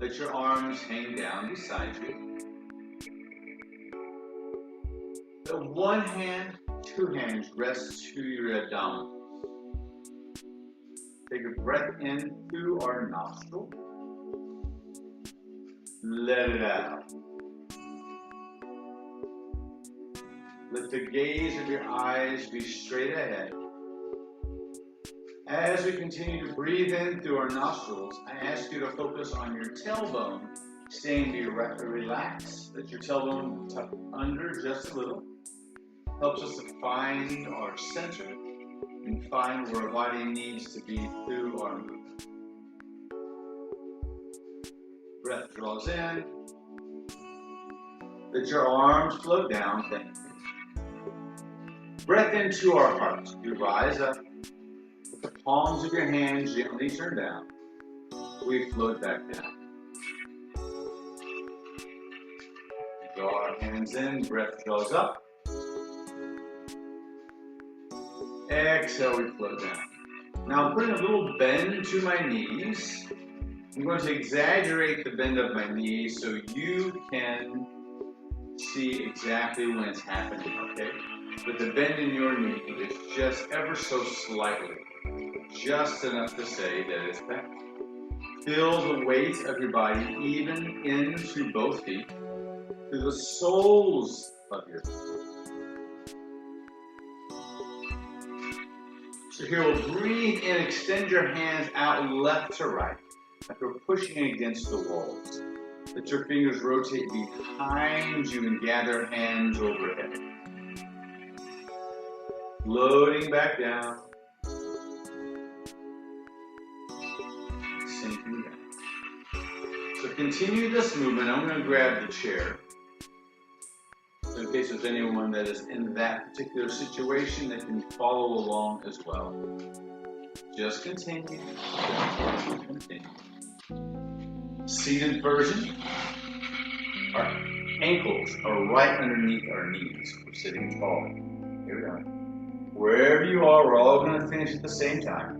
Let your arms hang down beside you. The one hand, two hands rest to your abdomen. Take a breath in through our nostril. Let it out. Let the gaze of your eyes be straight ahead. As we continue to breathe in through our nostrils, I ask you to focus on your tailbone, staying relaxed. Let your tailbone tuck under just a little. Helps us to find our center and find where our body needs to be through our movement. Breath draws in. Let your arms float down. Thank you. Breath into our heart. You rise up. With the palms of your hands gently turn down. We float back down. Draw our hands in. Breath draws up. Exhale, we float down. Now I'm putting a little bend to my knees. I'm going to exaggerate the bend of my knees so you can see exactly when it's happening, okay? But the bend in your knee is just ever so slightly, just enough to say that it's back. Feel the weight of your body even into both feet, to the soles of your feet. So here we'll breathe in, extend your hands out left to right, like we're pushing against the walls. Let your fingers rotate behind you and gather hands overhead. Floating back down. Sinking down. So continue this movement. I'm going to grab the chair. So in case there's anyone that is in that particular situation that can follow along as well. Just continue. Continue. Seated version. Our ankles are right underneath our knees. We're sitting tall. Here we go. Wherever you are, we're all going to finish at the same time.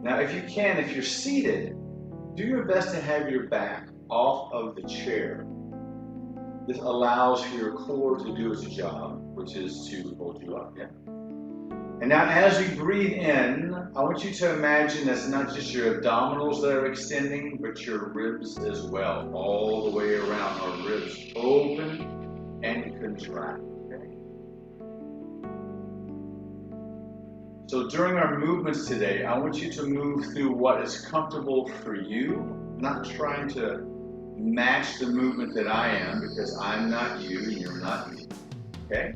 Now, if you can, if you're seated, do your best to have your back off of the chair. This allows for your core to do its job, which is to hold you up. Yeah. And now as we breathe in, I want you to imagine that's not just your abdominals that are extending, but your ribs as well, all the way around. Our ribs open and contract. Okay? So during our movements today, I want you to move through what is comfortable for you, not trying to match the movement that I am, because I'm not you and you're not me. Okay?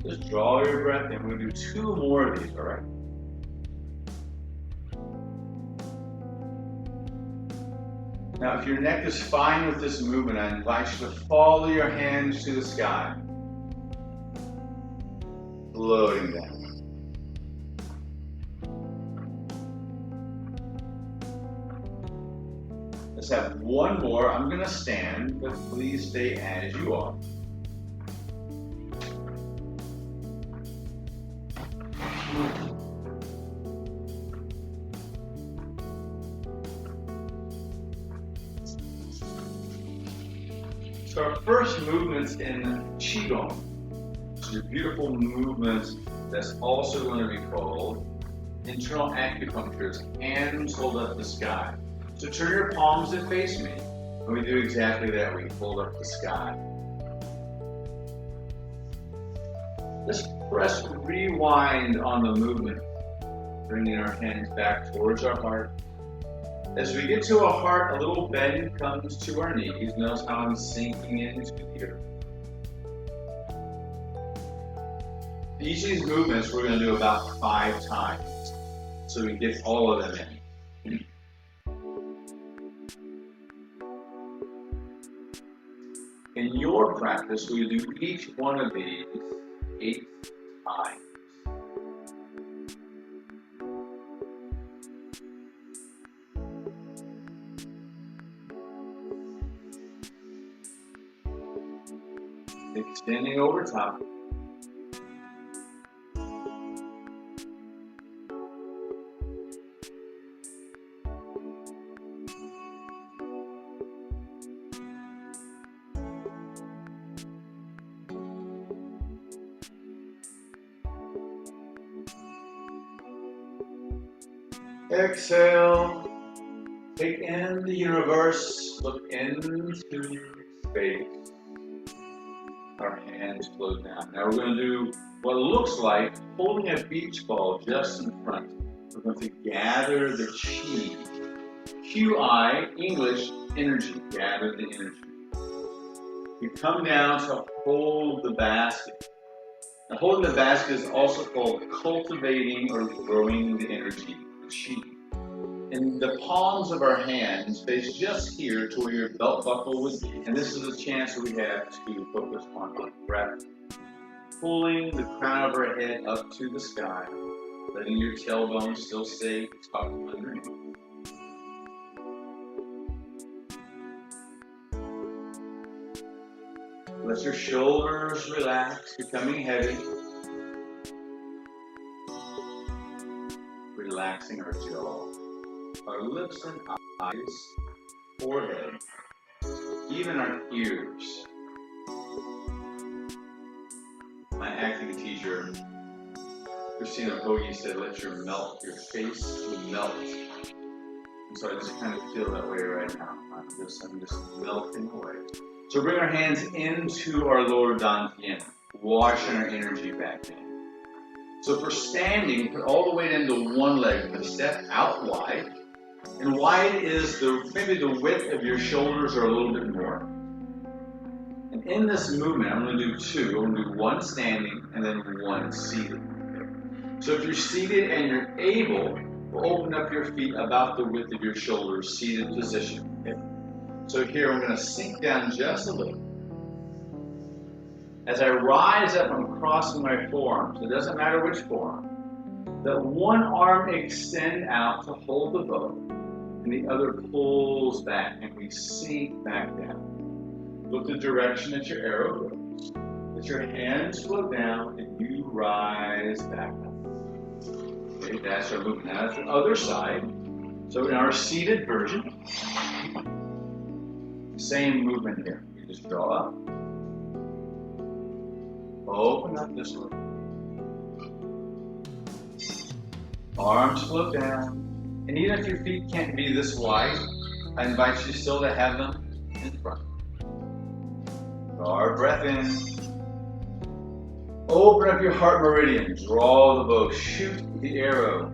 Just draw your breath in. We're going to do 2 more of these, all right? Now, if your neck is fine with this movement, I invite you to follow your hands to the sky. Floating down. Let's have one more. I'm going to stand, but please stay as you are. So our first movement's in Qigong. It's a beautiful movement that's also going to be called internal acupuncture. It's hands hold up the sky. So turn your palms to face me, and we do exactly that. We hold up the sky. Just press rewind on the movement, bringing our hands back towards our heart. As we get to a heart, a little bend comes to our knees. Notice how I'm sinking into the earth. Each of these movements we're going to do about 5 times, so we get all of them in. In your practice, we do each one of these 8 times. Extending over top. Exhale. Take in the universe. Look into space. Our hands float down. Now we're going to do what looks like holding a beach ball just in front. We're going to gather the chi. QI, English, energy. Gather the energy. We come down to hold the basket. Now, holding the basket is also called cultivating or growing the energy, the chi. And the palms of our hands face just here to where your belt buckle would be. And this is a chance that we have to focus on our breath. Pulling the crown of our head up to the sky, letting your tailbone still stay tucked underneath. Let your shoulders relax, becoming heavy. Relaxing our jaw, our lips and eyes, forehead, even our ears. My acting teacher, Christina Bogie, said, let your face melt. And so I just kind of feel that way right now. I'm just melting away. So bring our hands into our lower dantian, washing our energy back in. So for standing, put all the weight into one leg, but step out wide. And wide is maybe the width of your shoulders or a little bit more. And in this movement, I'm going to do two. I'm going to do one standing and then one seated. So if you're seated and you're able, we'll open up your feet about the width of your shoulders, seated position. Okay? So here I'm going to sink down just a little. As I rise up, I'm crossing my forearms. It doesn't matter which forearm. Let one arm extend out to hold the bow, and the other pulls back, and we sink back down. Look the direction that your arrow goes. Let your hands float down, and you rise back up. Okay, that's our movement. Now that's the other side. So in our seated version, same movement here. You just draw up. Open up this way. Arms float down. And even if your feet can't be this wide, I invite you still to have them in front. Draw our breath in. Open up your heart meridian. Draw the bow. Shoot the arrow.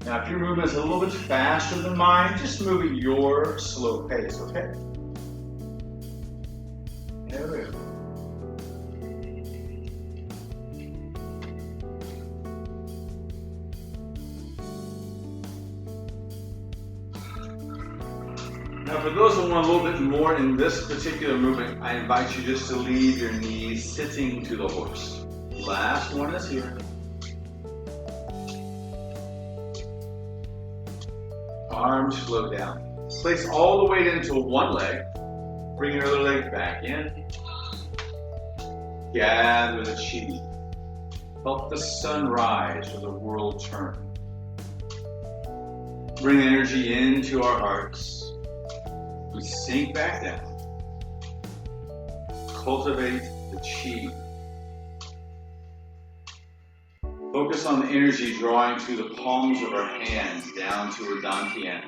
Now, if your movement is a little bit faster than mine, just move at your slow pace, okay? There we go. Now, for those who want a little bit more in this particular movement, I invite you just to leave your knees sitting to the horse. Last one is here. Arms float down. Place all the weight into one leg. Bring your other leg back in. Gather the chi. Help the sun rise or the world turn. Bring energy into our hearts. We sink back down. Cultivate the chi. Focus on the energy drawing through the palms of our hands down to our dantian.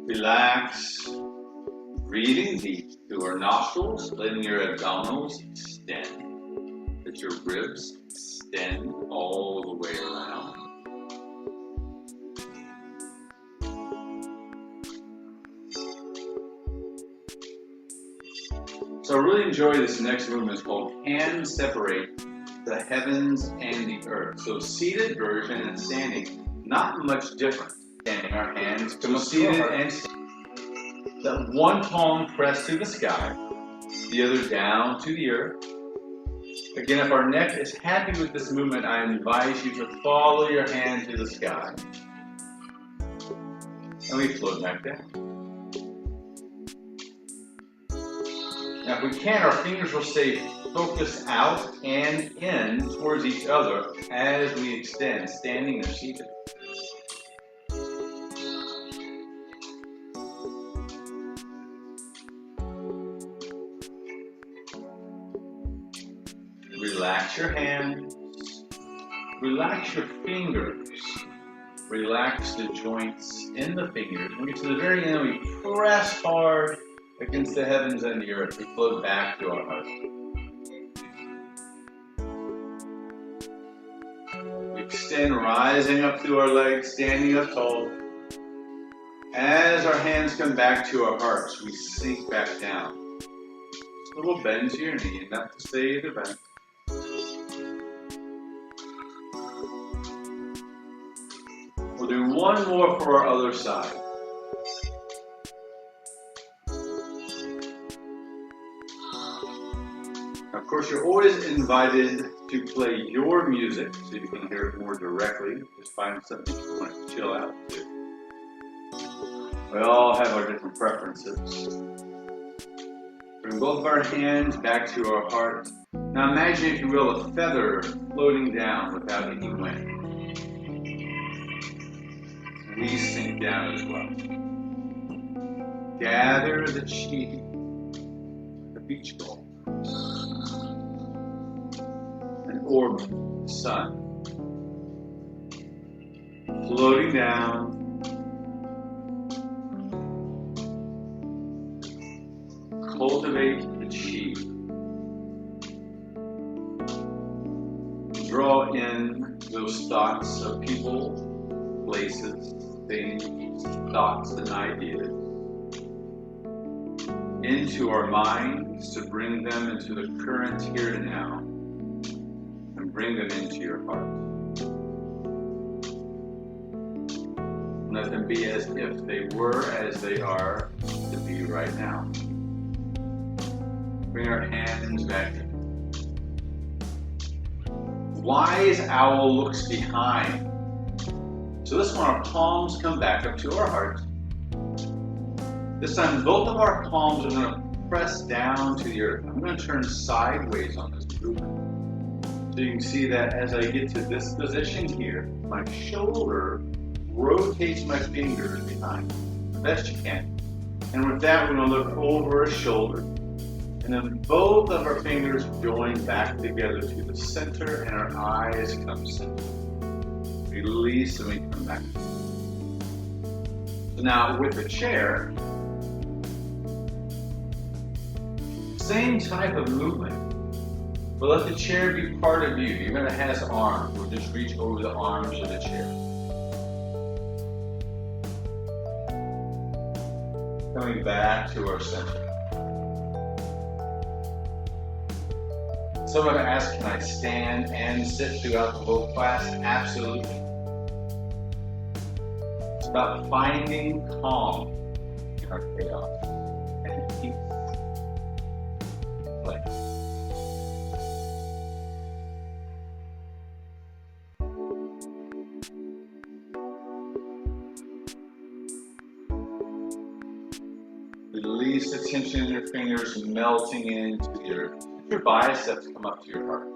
Relax, breathing deep through our nostrils, letting your abdominals extend. Let your ribs extend all the way around. So I really enjoy this next movement. It's called Hands Separate the Heavens and the Earth. So seated version and standing, not much different. Standing our hands to seated and standing. Let one palm press to the sky, the other down to the earth. Again, if our neck is happy with this movement, I invite you to follow your hand to the sky. And we float back down. Now, if we can, our fingers will stay focused out and in towards each other as we extend, standing or seated. your hands, relax your fingers, relax the joints in the fingers. When we get to the very end, we press hard against the heavens and the earth. We float back to our heart. We extend, rising up through our legs, standing up tall. As our hands come back to our hearts, we sink back down. Just a little bend to your knee, enough to stay either bent. We'll do one more for our other side. Of course, you're always invited to play your music so you can hear it more directly. Just find something you want to chill out to. We all have our different preferences. Bring both of our hands back to our heart. Now imagine, if you will, a feather floating down without any wind. We sink down as well. Gather the chi, the beach ball, an orb, the sun, floating down. Cultivate the chi. Draw in those thoughts of people, places, things, thoughts, and ideas into our minds to bring them into the current here and now and bring them into your heart. Let them be as if they were as they are to be right now. Bring our hands back in. Wise owl looks behind. So this one, our palms come back up to our heart. This time, both of our palms are going to press down to the earth. I'm going to turn sideways on this movement. So you can see that as I get to this position here, my shoulder rotates my fingers behind the best you can. And with that, we're going to look over our shoulder. And then both of our fingers join back together to the center, and our eyes come center. Release and we come back. So now with the chair, same type of movement, but let the chair be part of you. Even if it has arms, we'll just reach over the arms of the chair. Coming back to our center. Someone asked, can I stand and sit throughout the whole class? Absolutely. It's about finding calm in our chaos and peace and play. Release the tension in your fingers, melting into the earth. Your biceps come up to your heart.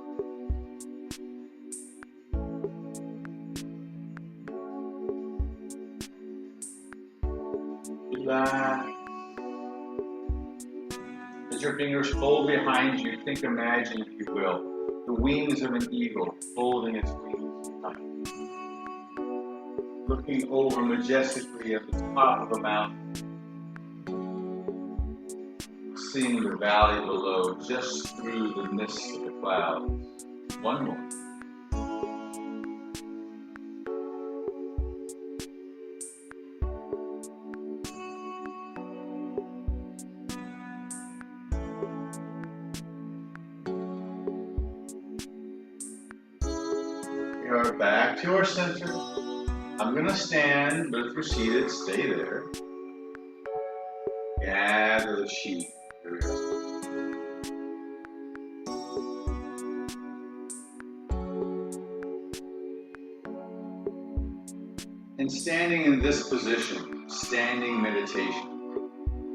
Relax. As your fingers fold behind you, imagine, if you will, the wings of an eagle folding its wings behind you. Looking over majestically at the top of a mountain. Seeing the valley below just through the mist of the clouds. One more. We are back to our center. I'm going to stand, but if you're seated, stay there. Gather the chi. Here we go. And standing in this position, standing meditation,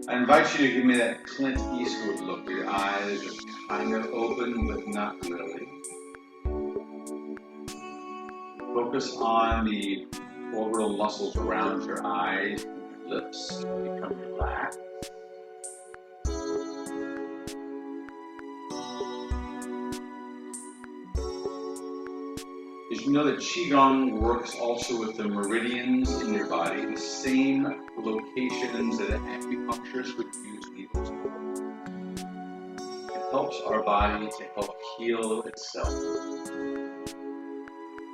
I invite you to give me that Clint Eastwood look. Your eyes are kind of open, but not really. Focus on the orbital muscles around your eyes and your lips. Become relaxed. Did you know that Qigong works also with the meridians in your body, the same locations that acupuncturists would use needles for? It helps our body to help heal itself.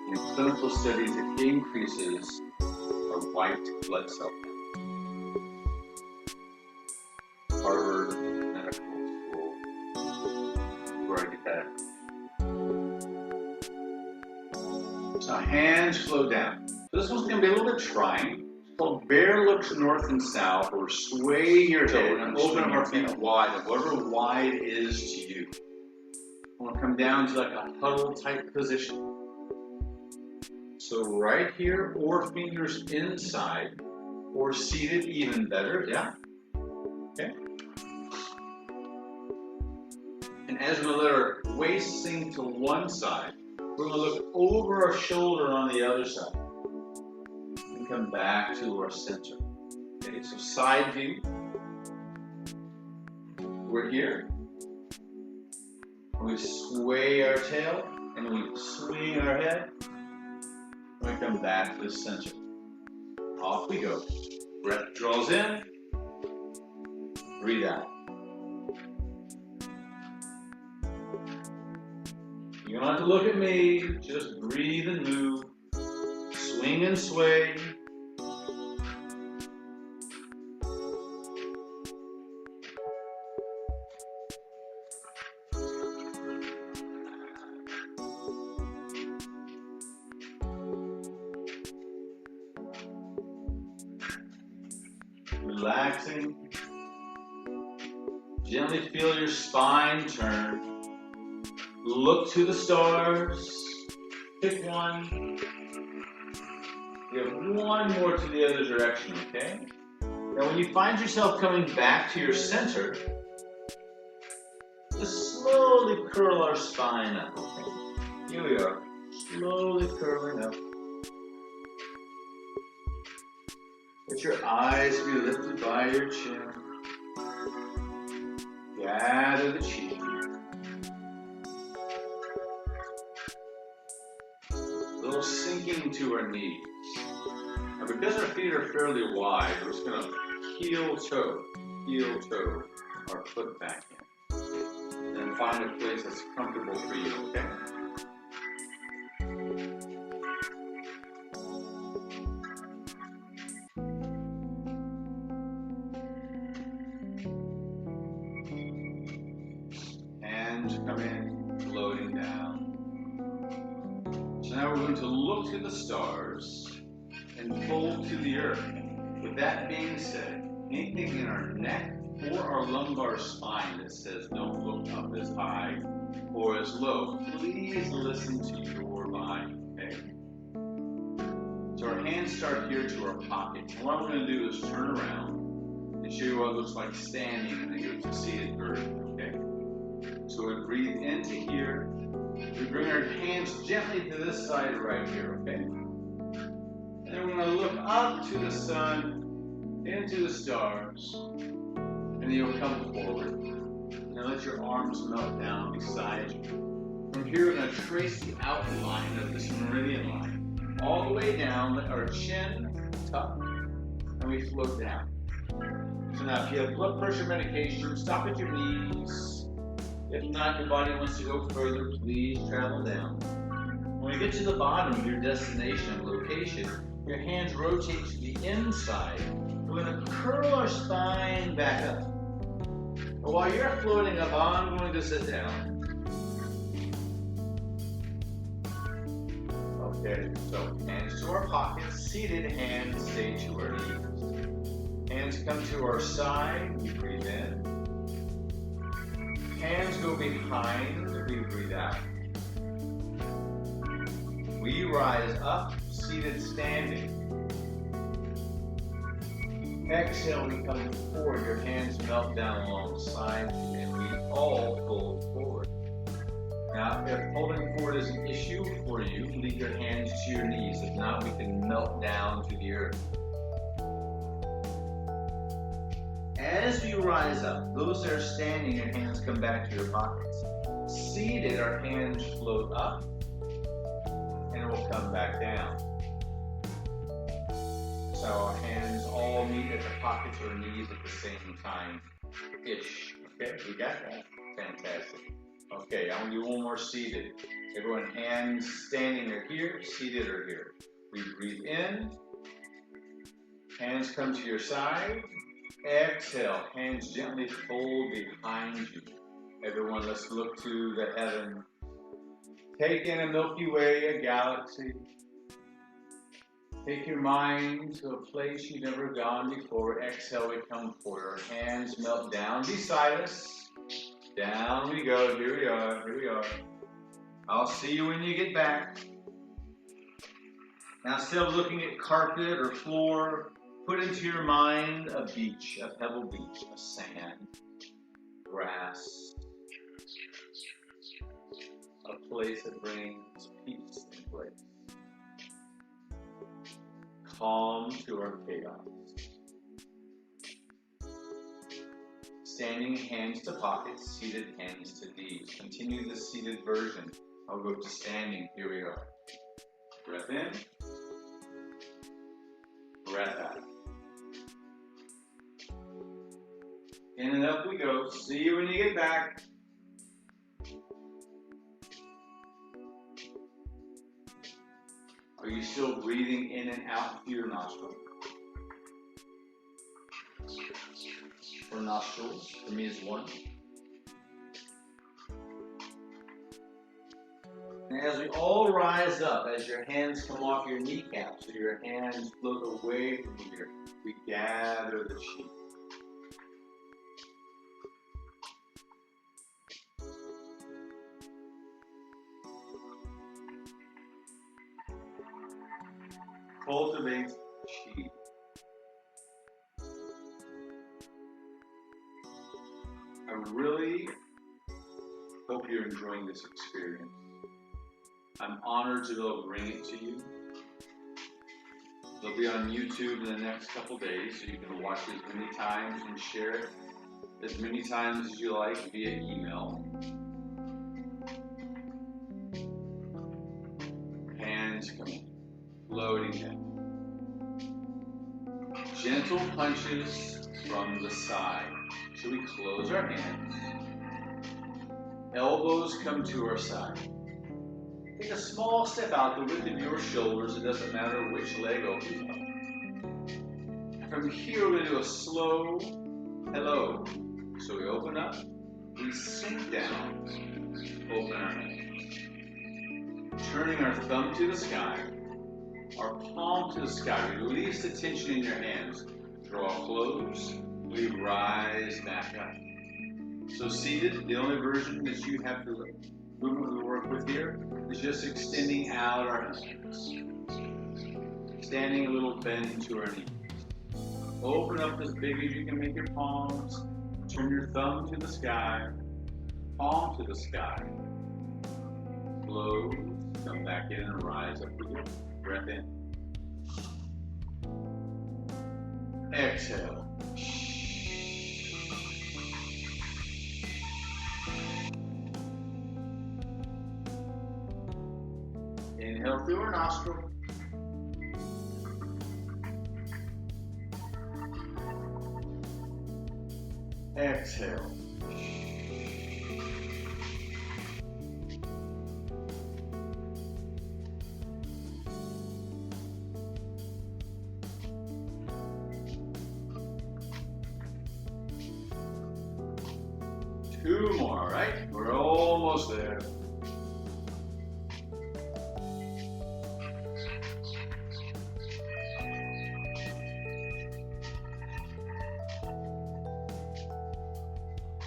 In clinical studies, it increases our white blood cell count. Harvard Medical School, where I get that. So hands flow down. So this one's going to be a little bit trying. It's called bear looks north and south, or sway your head. We're going to open up our feet wide, and whatever wide is to you. We're going to come down to like a huddle type position. So right here, or fingers inside, or seated, even better, yeah? Okay. And as we let our waist sink to one side, we're going to look over our shoulder on the other side and come back to our center. Okay, so side view. We're here. We sway our tail and we swing our head. And we come back to the center. Off we go. Breath draws in. Breathe out. You don't have to look at me, just breathe and move, swing and sway. Relaxing. Gently feel your spine turn. Look to the stars. Pick one. You have one more to the other direction, okay? Now when you find yourself coming back to your center, just slowly curl our spine up, okay? Here we are, slowly curling up. Let your eyes be lifted by your chin. Gather the chi. A little sinking to our knees. Now because our feet are fairly wide, we're just going to heel toe, our foot back in. And then find a place that's comfortable for you, okay? Hands come in, floating down. So now we're going to look to the stars and fold to the earth. With that being said, anything in our neck or our lumbar spine that says don't look up as high or as low, please listen to your body, okay? So our hands start here to our pocket. And what I'm going to do is turn around and show you what it looks like standing in a good seated version, okay? So we breathe into here. We bring our hands gently to this side right here, okay? And then we're going to look up to the sun, into the stars, and then you'll come forward. And then let your arms melt down beside you. From here, we're going to trace the outline of this meridian line all the way down. Let our chin tuck, and we float down. So now, if you have blood pressure medication, stop at your knees. If not, your body wants to go further, please travel down. When you get to the bottom of your destination location, your hands rotate to the inside. We're going to curl our spine back up. And while you're floating up, I'm going to sit down. Okay, so hands to our pockets, seated, hands stay to our knees. Hands come to our side, we breathe in. Hands go behind, we breathe out. We rise up, seated, standing. Exhale, we come forward. Your hands melt down alongside you, and we all fold forward. Now, if holding forward is an issue for you, leave your hands to your knees. If not, we can melt down to the earth. As we rise up, those that are standing, your hands come back to your pockets. Seated, our hands float up and come back down. So our hands all meet at the pockets or knees at the same time-ish. Okay, we got that. Fantastic. Okay, I want to do one more seated. Everyone, hands standing are here, seated are here. We breathe in. Hands come to your side. Exhale, hands gently fold behind you. Everyone, let's look to the heaven. Take in a Milky Way, a galaxy. Take your mind to a place you've never gone before. Exhale, we come forward. Our hands melt down beside us. Down we go. Here we are. Here we are. I'll see you when you get back. Now, instead of looking at carpet or floor, put into your mind a beach, a pebble beach, a sand, grass, a place that brings peace and place, calm to our chaos. Standing hands to pockets, seated hands to knees. Continue the seated version. I'll go to standing. Here we are. Breath in. Breath out. In and up we go. See you when you get back. Are you still breathing in and out through your nostril? Or nostrils? For me, it's one. And as we all rise up, as your hands come off your kneecaps, so your hands float away from here, we gather the chi. Cultivate chi. I really hope you're enjoying this experience. I'm honored to be able to bring it to you. It'll be on YouTube in the next couple days, so you can watch it as many times and share it as many times as you like via email. Hands coming, floating in. Gentle punches from the side. So we close our hands. Elbows come to our side. Take a small step out the width of your shoulders. It doesn't matter which leg opens up. From here, we're going to do a slow hello. So we open up, we sink down, open our hands. Turning our thumb to the sky, our palm to the sky. Release the tension in your hands. Draw close. We rise back up. So seated, the only version that you have to movement we work with here is just extending out our hands. Standing a little bend to our knees. Open up as big as you can make your palms. Turn your thumb to the sky. Palm to the sky. Close. Come back in and rise up again. Breath in. Exhale. Inhale through our nostril. Exhale. Two more, right? We're almost there.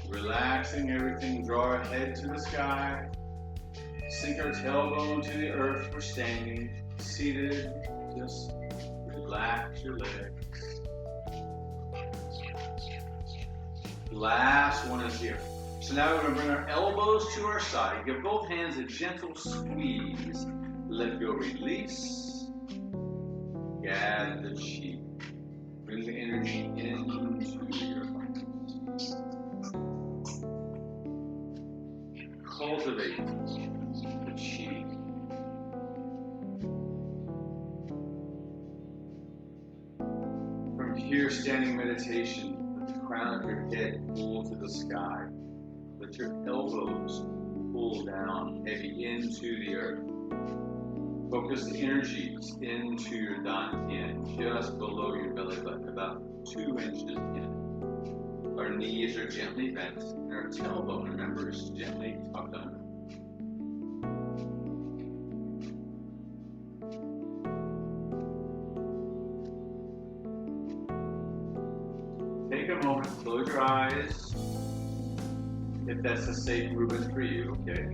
Relaxing everything, draw our head to the sky, sink our tailbone to the earth. We're standing, seated, just relax your legs. Last one is here. So now we're going to bring our elbows to our side, give both hands a gentle squeeze, let go, release, gather the chi, bring the energy into your heart. Cultivate the chi. here, standing meditation, let the crown of your head pull to the sky. Let your elbows pull down, heavy into the earth. Focus the energies into your dantian, just below your belly button, about 2 inches in. Our knees are gently bent, and our tailbone, remember, is gently tucked under. Take a moment, close your eyes, if that's a safe movement for you, okay?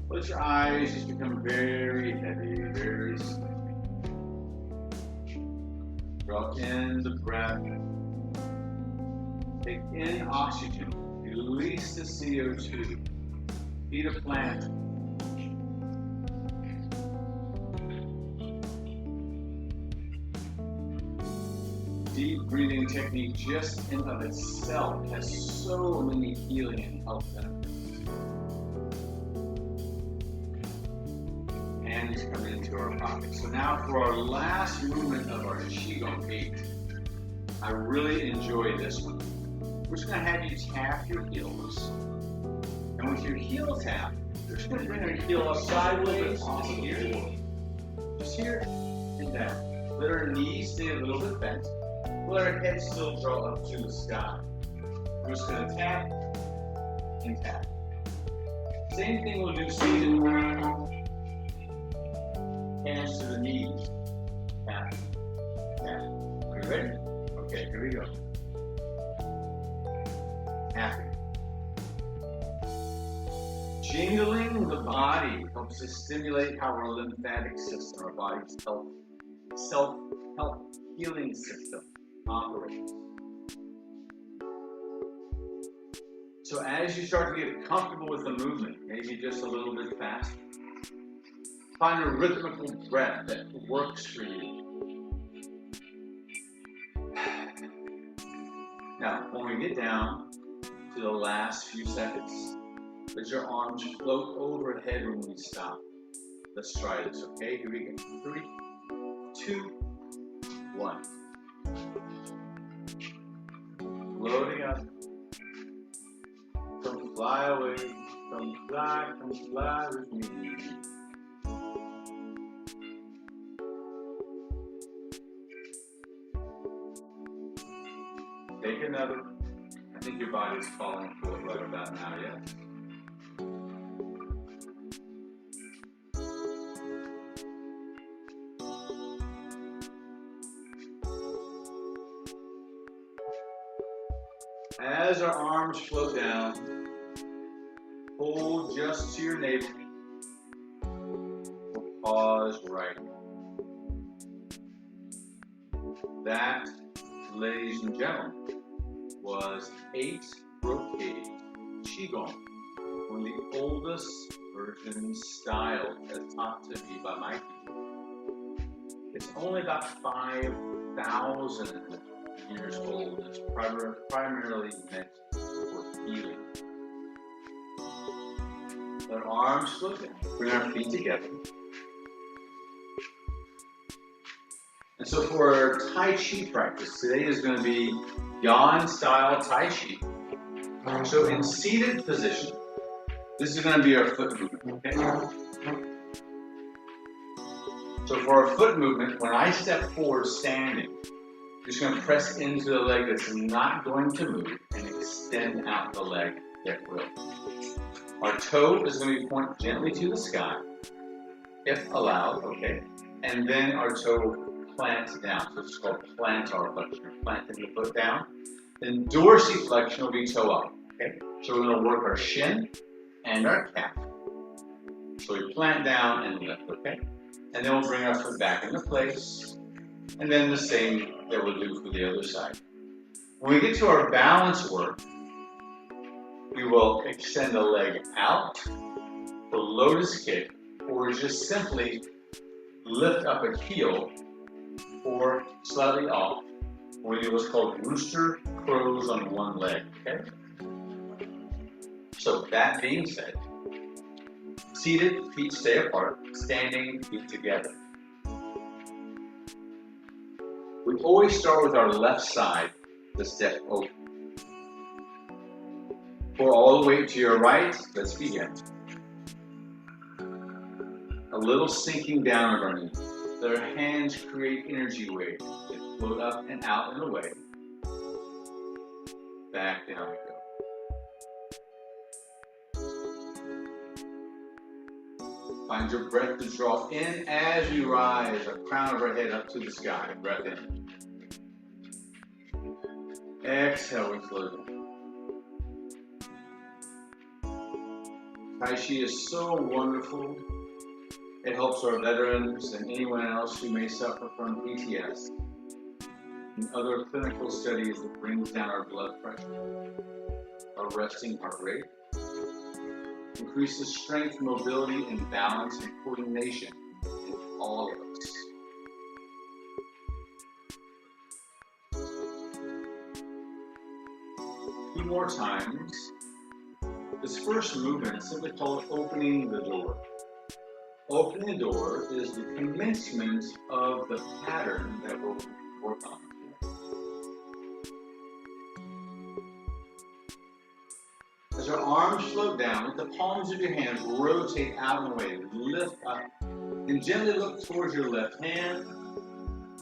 Let your eyes just become very heavy, very sleepy. Draw in the breath. Take in oxygen, release the CO2. Feed a plant. Deep breathing technique just in of itself has so many healing and health benefits. Hands come into our pockets. So now for our last movement of our Qigong 8, I really enjoy this one. We're just going to have you tap your heels. And with your heel tap, we're just going to bring our heel up sideways, just here and down. Let our knees stay a little bit bent. Let our head still draw up to the sky. We're just going to tap and tap. Same thing we'll do seated. Hands to the knees. Tap. Tap. Are you ready? Okay, here we go. Tapping. Jingling the body helps to stimulate how our lymphatic system, our body's self-help healing system operates. So as you start to get comfortable with the movement, maybe just a little bit faster, find a rhythmical breath that works for you. Now, when we get down to the last few seconds, let your arms float overhead when we stop. Let's try this, okay? Here we go. 3, 2, 1. Floating up. Come fly away. Come fly with me. Take another. I think your body's falling for it right about now, yes? As our arms float down, hold just to your navel. We'll pause right here. That, ladies and gentlemen, was 8 brocade Qigong, one of the oldest versions styled as taught to me by my teacher. It's only about 5,000 years old. It's primarily meant for healing. Let our arms float down. Bring our feet together. And so for our Tai Chi practice, today is going to be Yan style Tai Chi. So in seated position, this is going to be our foot movement. Okay? So for our foot movement, when I step forward standing, you're just going to press into the leg that's not going to move and extend out the leg that will. Our toe is going to be pointed gently to the sky, if allowed, okay? And then our toe plants down. So it's called plantar flexion. Planting the foot down. Then dorsiflexion will be toe up, okay? So we're going to work our shin and our calf. So we plant down and lift, okay? And then we'll bring our foot back into place. And then the same that we'll do for the other side. When we get to our balance work, we will extend the leg out, the lotus kick, or just simply lift up a heel or slightly off. We do what's called rooster crows on one leg, okay? So that being said, seated, feet stay apart, standing, feet together. always start with our left side to step open. Pour all the weight to your right. Let's begin. A little sinking down of our knees. Let our hands create energy waves that float up and out and away. Back down we go. Find your breath to draw in as we rise, our crown of our head up to the sky. Breath in. Exhale, we float down. Tai Chi is so wonderful. It helps our veterans and anyone else who may suffer from PTS and other clinical studies that brings down our blood pressure, our resting heart rate, increases strength, mobility, and balance and coordination in all of us. A few more times. This first movement is simply called opening the door. Opening the door is the commencement of the pattern that we'll work on. As our arms float down, let the palms of your hands rotate out and away, lift up, and gently look towards your left hand,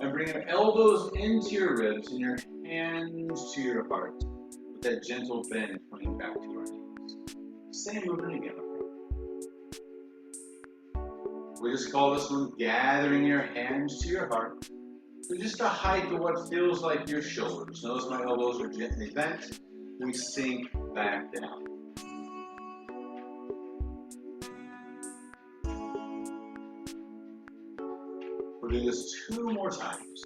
and bring your elbows into your ribs and your hands to your heart, with that gentle bend coming back to your knees. Same movement again. We just call this one gathering your hands to your heart. So just a height of what feels like your shoulders. Notice my elbows are gently bent. We sink back down. We'll do this 2 more times.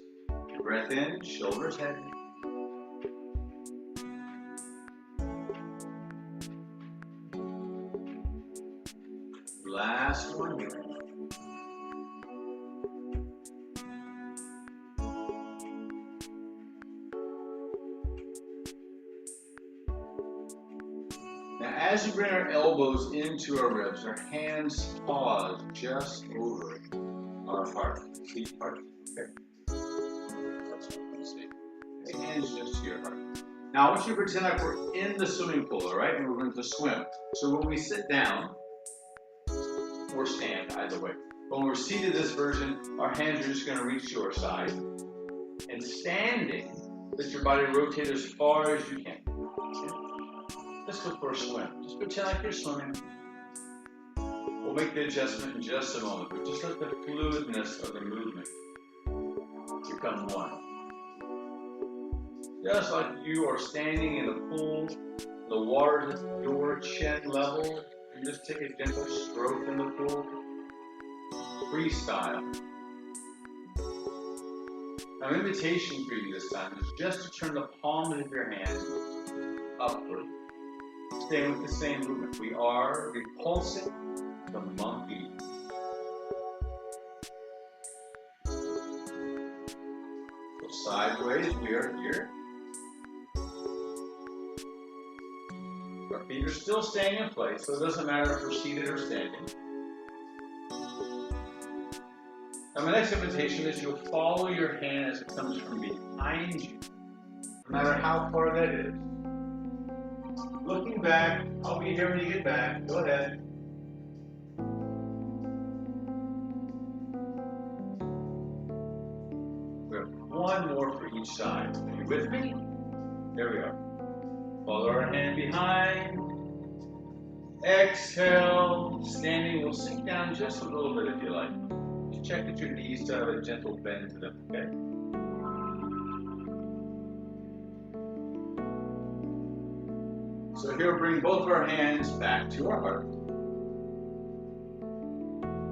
Breath in, shoulders head. Last one here. Now, as you bring our elbows into our ribs, our hands pause just over our heart. See heart? Okay. That's what you see. The hands just to your heart. Now, I want you to pretend like we're in the swimming pool, all right? And we're going to swim. So when we sit down, or stand, either way. But when we're seated this version, our hands are just going to reach to our side. And standing, let your body rotate as far as you can. Okay? Let's go for a swim. Just pretend like you're swimming. We'll make the adjustment in just a moment, but just let the fluidness of the movement become one. Just like you are standing in a pool, the water is at your chin level, and just take a gentle stroke in the pool. Freestyle. Now, an invitation for you this time is just to turn the palms of your hands upward. Staying with the same movement. We are repulsing the monkey. So sideways, we are here. Our feet are still staying in place, so it doesn't matter if we're seated or standing. Now, my next invitation is you'll follow your hand as it comes from behind you, no matter how far that is. Looking back, I'll be here when you get back. Go ahead. We have 1 more for each side. Are you with me? There we are. Follow our hand behind. Exhale. Standing, we'll sink down just a little bit if you like. Just check that your knees still have a gentle bend to them, okay? So here we'll bring both of our hands back to our heart.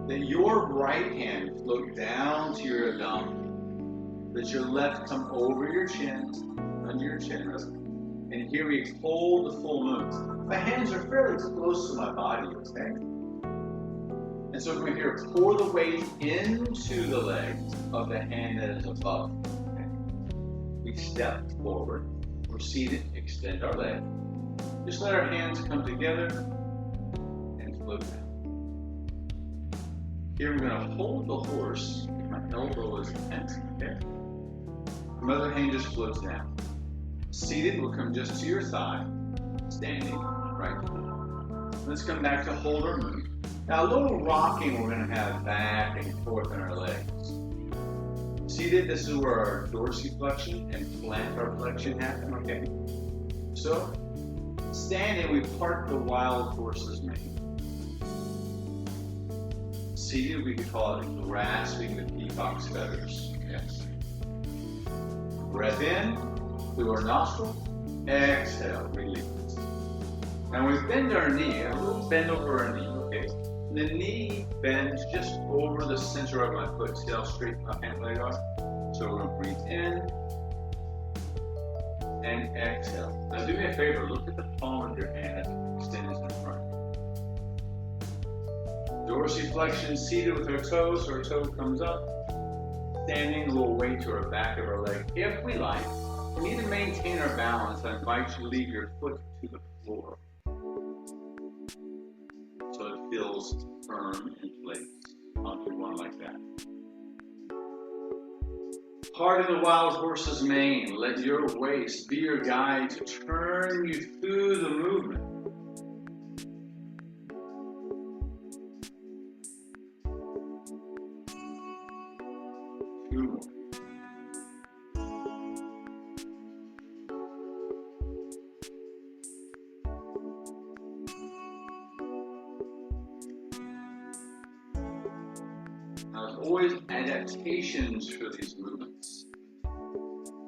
Then your right hand float down to your abdomen. Let your left come over your chin, under your chin rather. And here we hold the full moon. My hands are fairly close to my body, okay? And so from here, pour the weight into the leg of the hand that is above. Okay? We step forward. We're seated, extend our leg. Just let our hands come together and float down. Here we're going to hold the horse. My elbow is bent, okay? Your other hand just floats down. Seated will come just to your thigh. Standing, right. Let's come back to hold or move. Now a little rocking we're going to have back and forth in our legs. Seated, this is where our dorsiflexion and plantar flexion happen, okay? So, standing, we part the wild horse's mane. Seated, we could call it grasping the peacock's feathers. Yes. Breath in through our nostrils. Exhale, release. Now we bend our knee, a little bend over our knee, okay? And the knee bends just over the center of my foot. See how straight my hand and leg are? So we're going to breathe in and exhale. Now do me a favor, look at the palm of your hand as it extends in front. Dorsiflexion, seated with our toes, so our toe comes up. Standing, a little weight to our back of our leg. If we like, we need to maintain our balance. I invite you to leave your foot to the floor, so it feels firm in place. I'll do one like that. Part of the wild horse's mane. Let your waist be your guide to turn you through the movement. Two more. Now, there's always adaptations for these movements.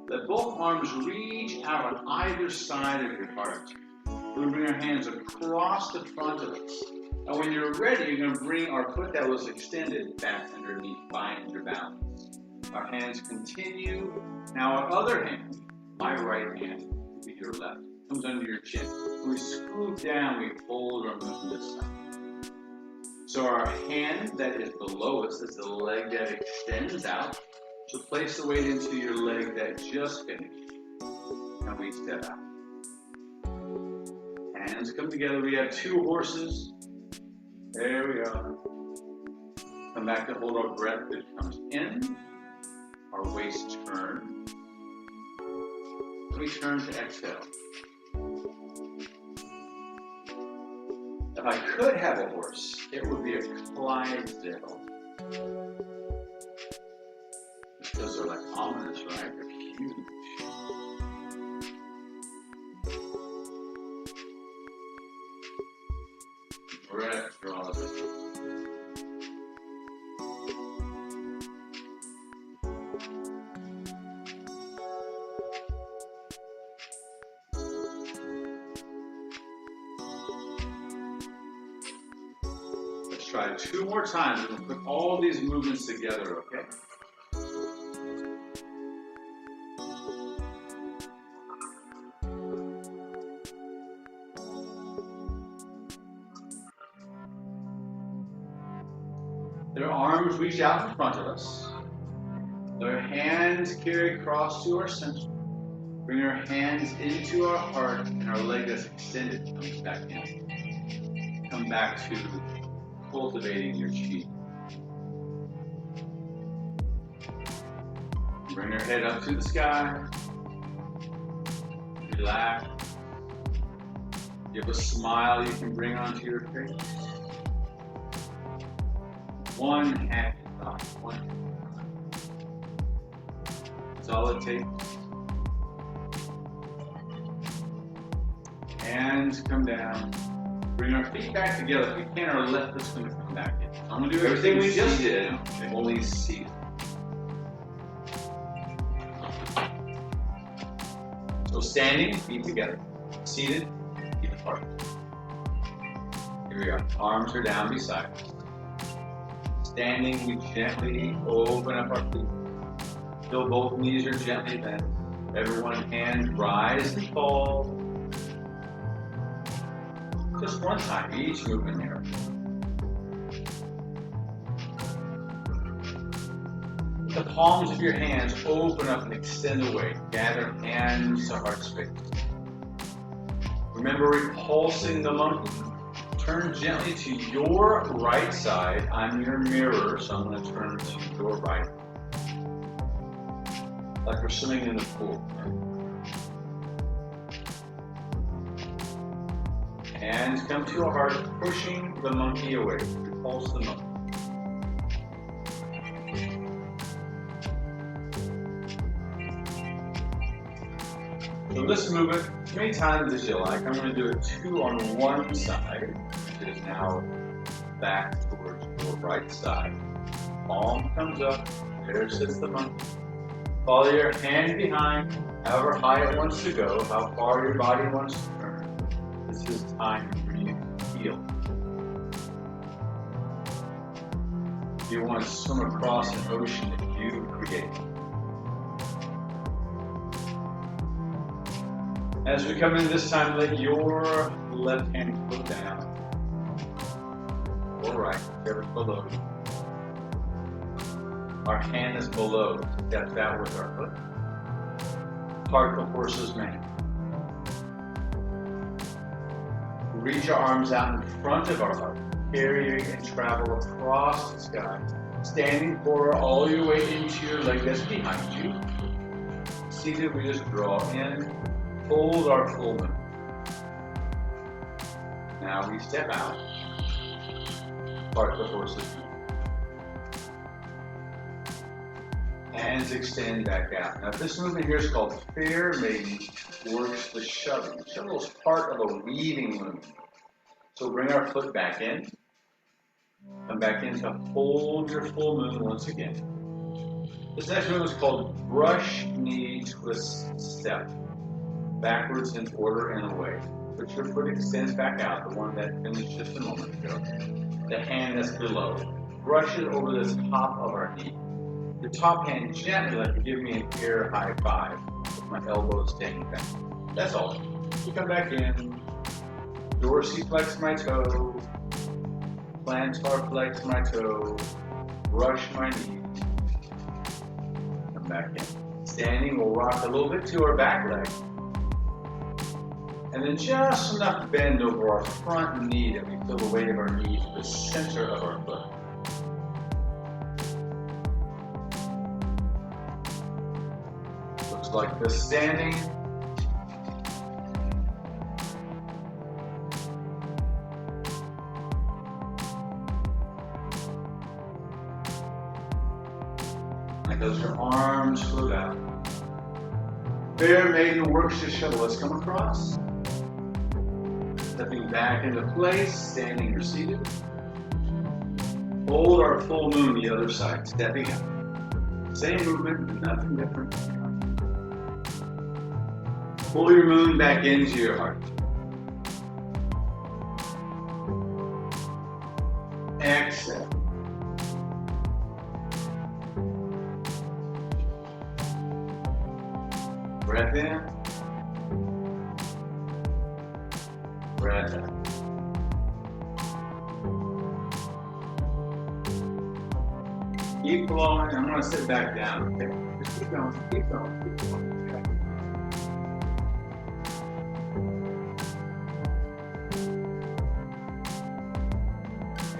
Let both arms reach out on either side of your heart. We're going to bring our hands across the front of us. And when you're ready, you're going to bring our foot that was extended back underneath, find your balance. Our hands continue. Now our other hand, my right hand, will be your left, comes under your chin. When we scoop down, we hold our movement this side. So our hand that is below us is the leg that extends out. So place the weight into your leg that just finished. And we step out. Hands come together. We have two horses. There we are. Come back to hold our breath. It comes in. Our waist turn. We turn to exhale. If I could have a horse, it would be a Clydesdale. Because they're like ominous, right? They're huge. Breath draws it. Let's try two more times. We're going to put all these movements together, okay? Their arms reach out in front of us. Their hands carry across to our center. Bring our hands into our heart, and our leg that's extended comes back in. Come back to cultivating your chi. Bring your head up to the sky. Relax. Give a smile you can bring onto your face. One happy thought. One. That's all it takes. Hands come down. Bring our feet back together. If we can, our left is going to come back in. So I'm going to do everything we just did, only seated. So standing, feet together. Seated, feet apart. Here we are. Arms are down beside us. Standing, we gently open up our feet. Till both knees are gently bent. Everyone, hands rise and fall. Just one time, each movement here. The palms of your hands open up and extend away. Gather hands to heart space. Remember repulsing the monkey. Turn gently to your right side. I'm your mirror, so I'm going to turn to your right. like we're swimming in the pool. Hands come to our heart, pushing the monkey away. Repulse the monkey. So this movement, as many times as you like, I'm going to do it 2 on one side, which is now back towards your right side. Palm comes up, there sits the monkey. Follow your hand behind, however high it wants to go, how far your body wants to turn. This is time for you to heal. You want to swim across an ocean that you create. As we come in this time, let your left hand go down, or right, whichever's below you. Our hand is below, step out with our foot. Part the horse's mane. Reach our arms out in front of our heart. Carry and travel across the sky. Standing forward all your way into your leg that's behind you. Seated, we just draw in. Hold our full moon. Now we step out. Part the horse's mane. Hands extend back out. Now this movement here is called Fair Maiden, works the shuttle. The shuttle is part of a weaving movement. So bring our foot back in. Come back in to hold your full moon once again. This next movement is called Brush Knee Twist Step. Backwards in order and away. But your foot extends back out, the one that finished just a moment ago. The hand that's below. Brush it over the top of our knee. The top hand gently, like you give me an air high five, with my elbow staying back. That's all. You come back in, dorsiflex my toe, plantar flex my toe, brush my knee, come back in. Standing, we'll rock a little bit to our back leg, and then just enough bend over our front knee that we feel the weight of our knee to the center of our foot. Like the standing. Like as your arms float out. Fair Maiden works the shuttle. Let's come across. Stepping back into place, standing or seated. Hold our full moon the other side, stepping out. Same movement, nothing different. Pull your moon back into your heart. Exhale. Breath in. Breath out. Keep flowing. I'm going to sit back down. Okay? Just keep going. Keep going. Keep going.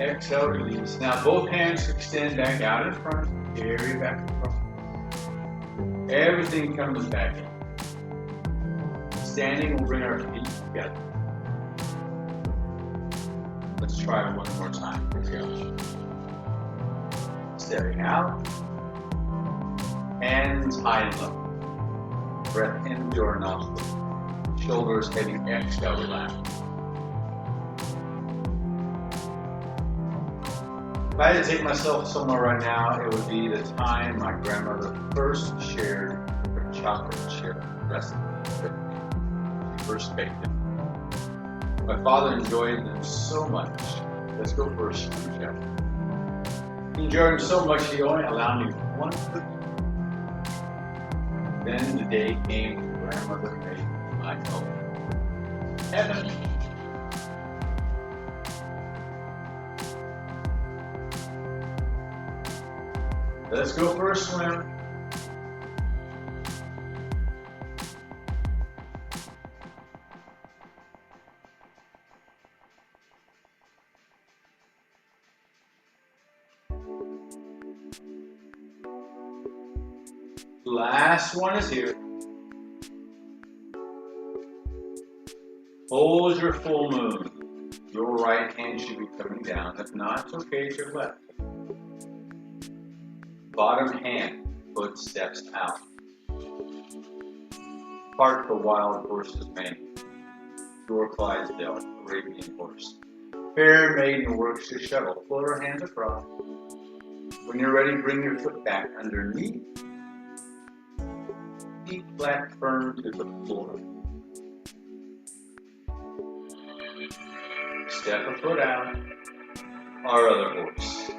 Exhale, release. Now both hands extend back out in front, carry back across. Everything comes back in. Standing, we'll bring our feet together. Let's try it one more time. Here we go. Stepping out. Hands high and low. Breath into your nostrils. Shoulders heading exhale, relax. If I had to take myself somewhere right now, it would be the time my grandmother first shared her chocolate chip recipe with me. She first baked them. My father enjoyed them so much. Let's go first, Jeff. He enjoyed them so much he only allowed me one cookie. Then the day came when grandmother made my own. Heaven. Let's go for a swim. Last one is here. Hold your full moon. Your right hand should be coming down. If not, it's okay, it's your left. Bottom hand, foot steps out. Part the wild horse's mane. Your Clydesdale, Arabian horse. Fair maiden works your shuttle. Float her hands across. When you're ready, bring your foot back underneath. Feet flat, firm to the floor. Step a foot out. Our other horse.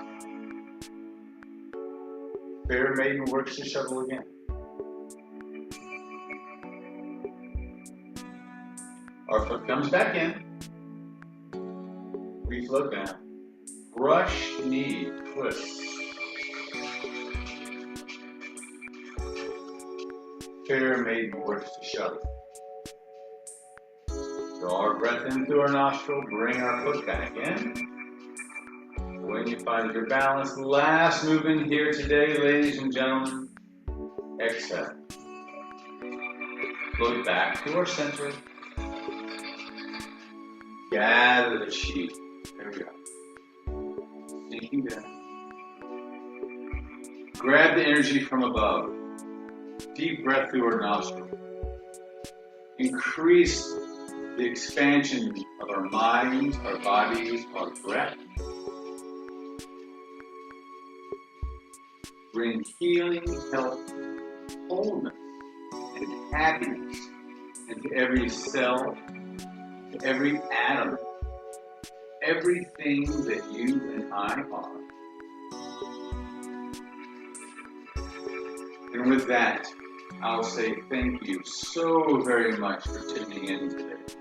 Fair maiden works the shuttle again. Our foot comes back in. We float down. Brush knee, twist. Fair maiden works the shuttle. Draw our breath in through our nostril. Bring our foot back in. When you find your balance, last movement here today, ladies and gentlemen. Exhale. Float back to our center. Gather the chi. There we go. Sinking down. Grab the energy from above. Deep breath through our nostril. Increase the expansion of our minds, our bodies, our breath. Bring healing, health, wholeness, and happiness into every cell, to every atom, everything that you and I are. And with that, I'll say thank you so very much for tuning in today.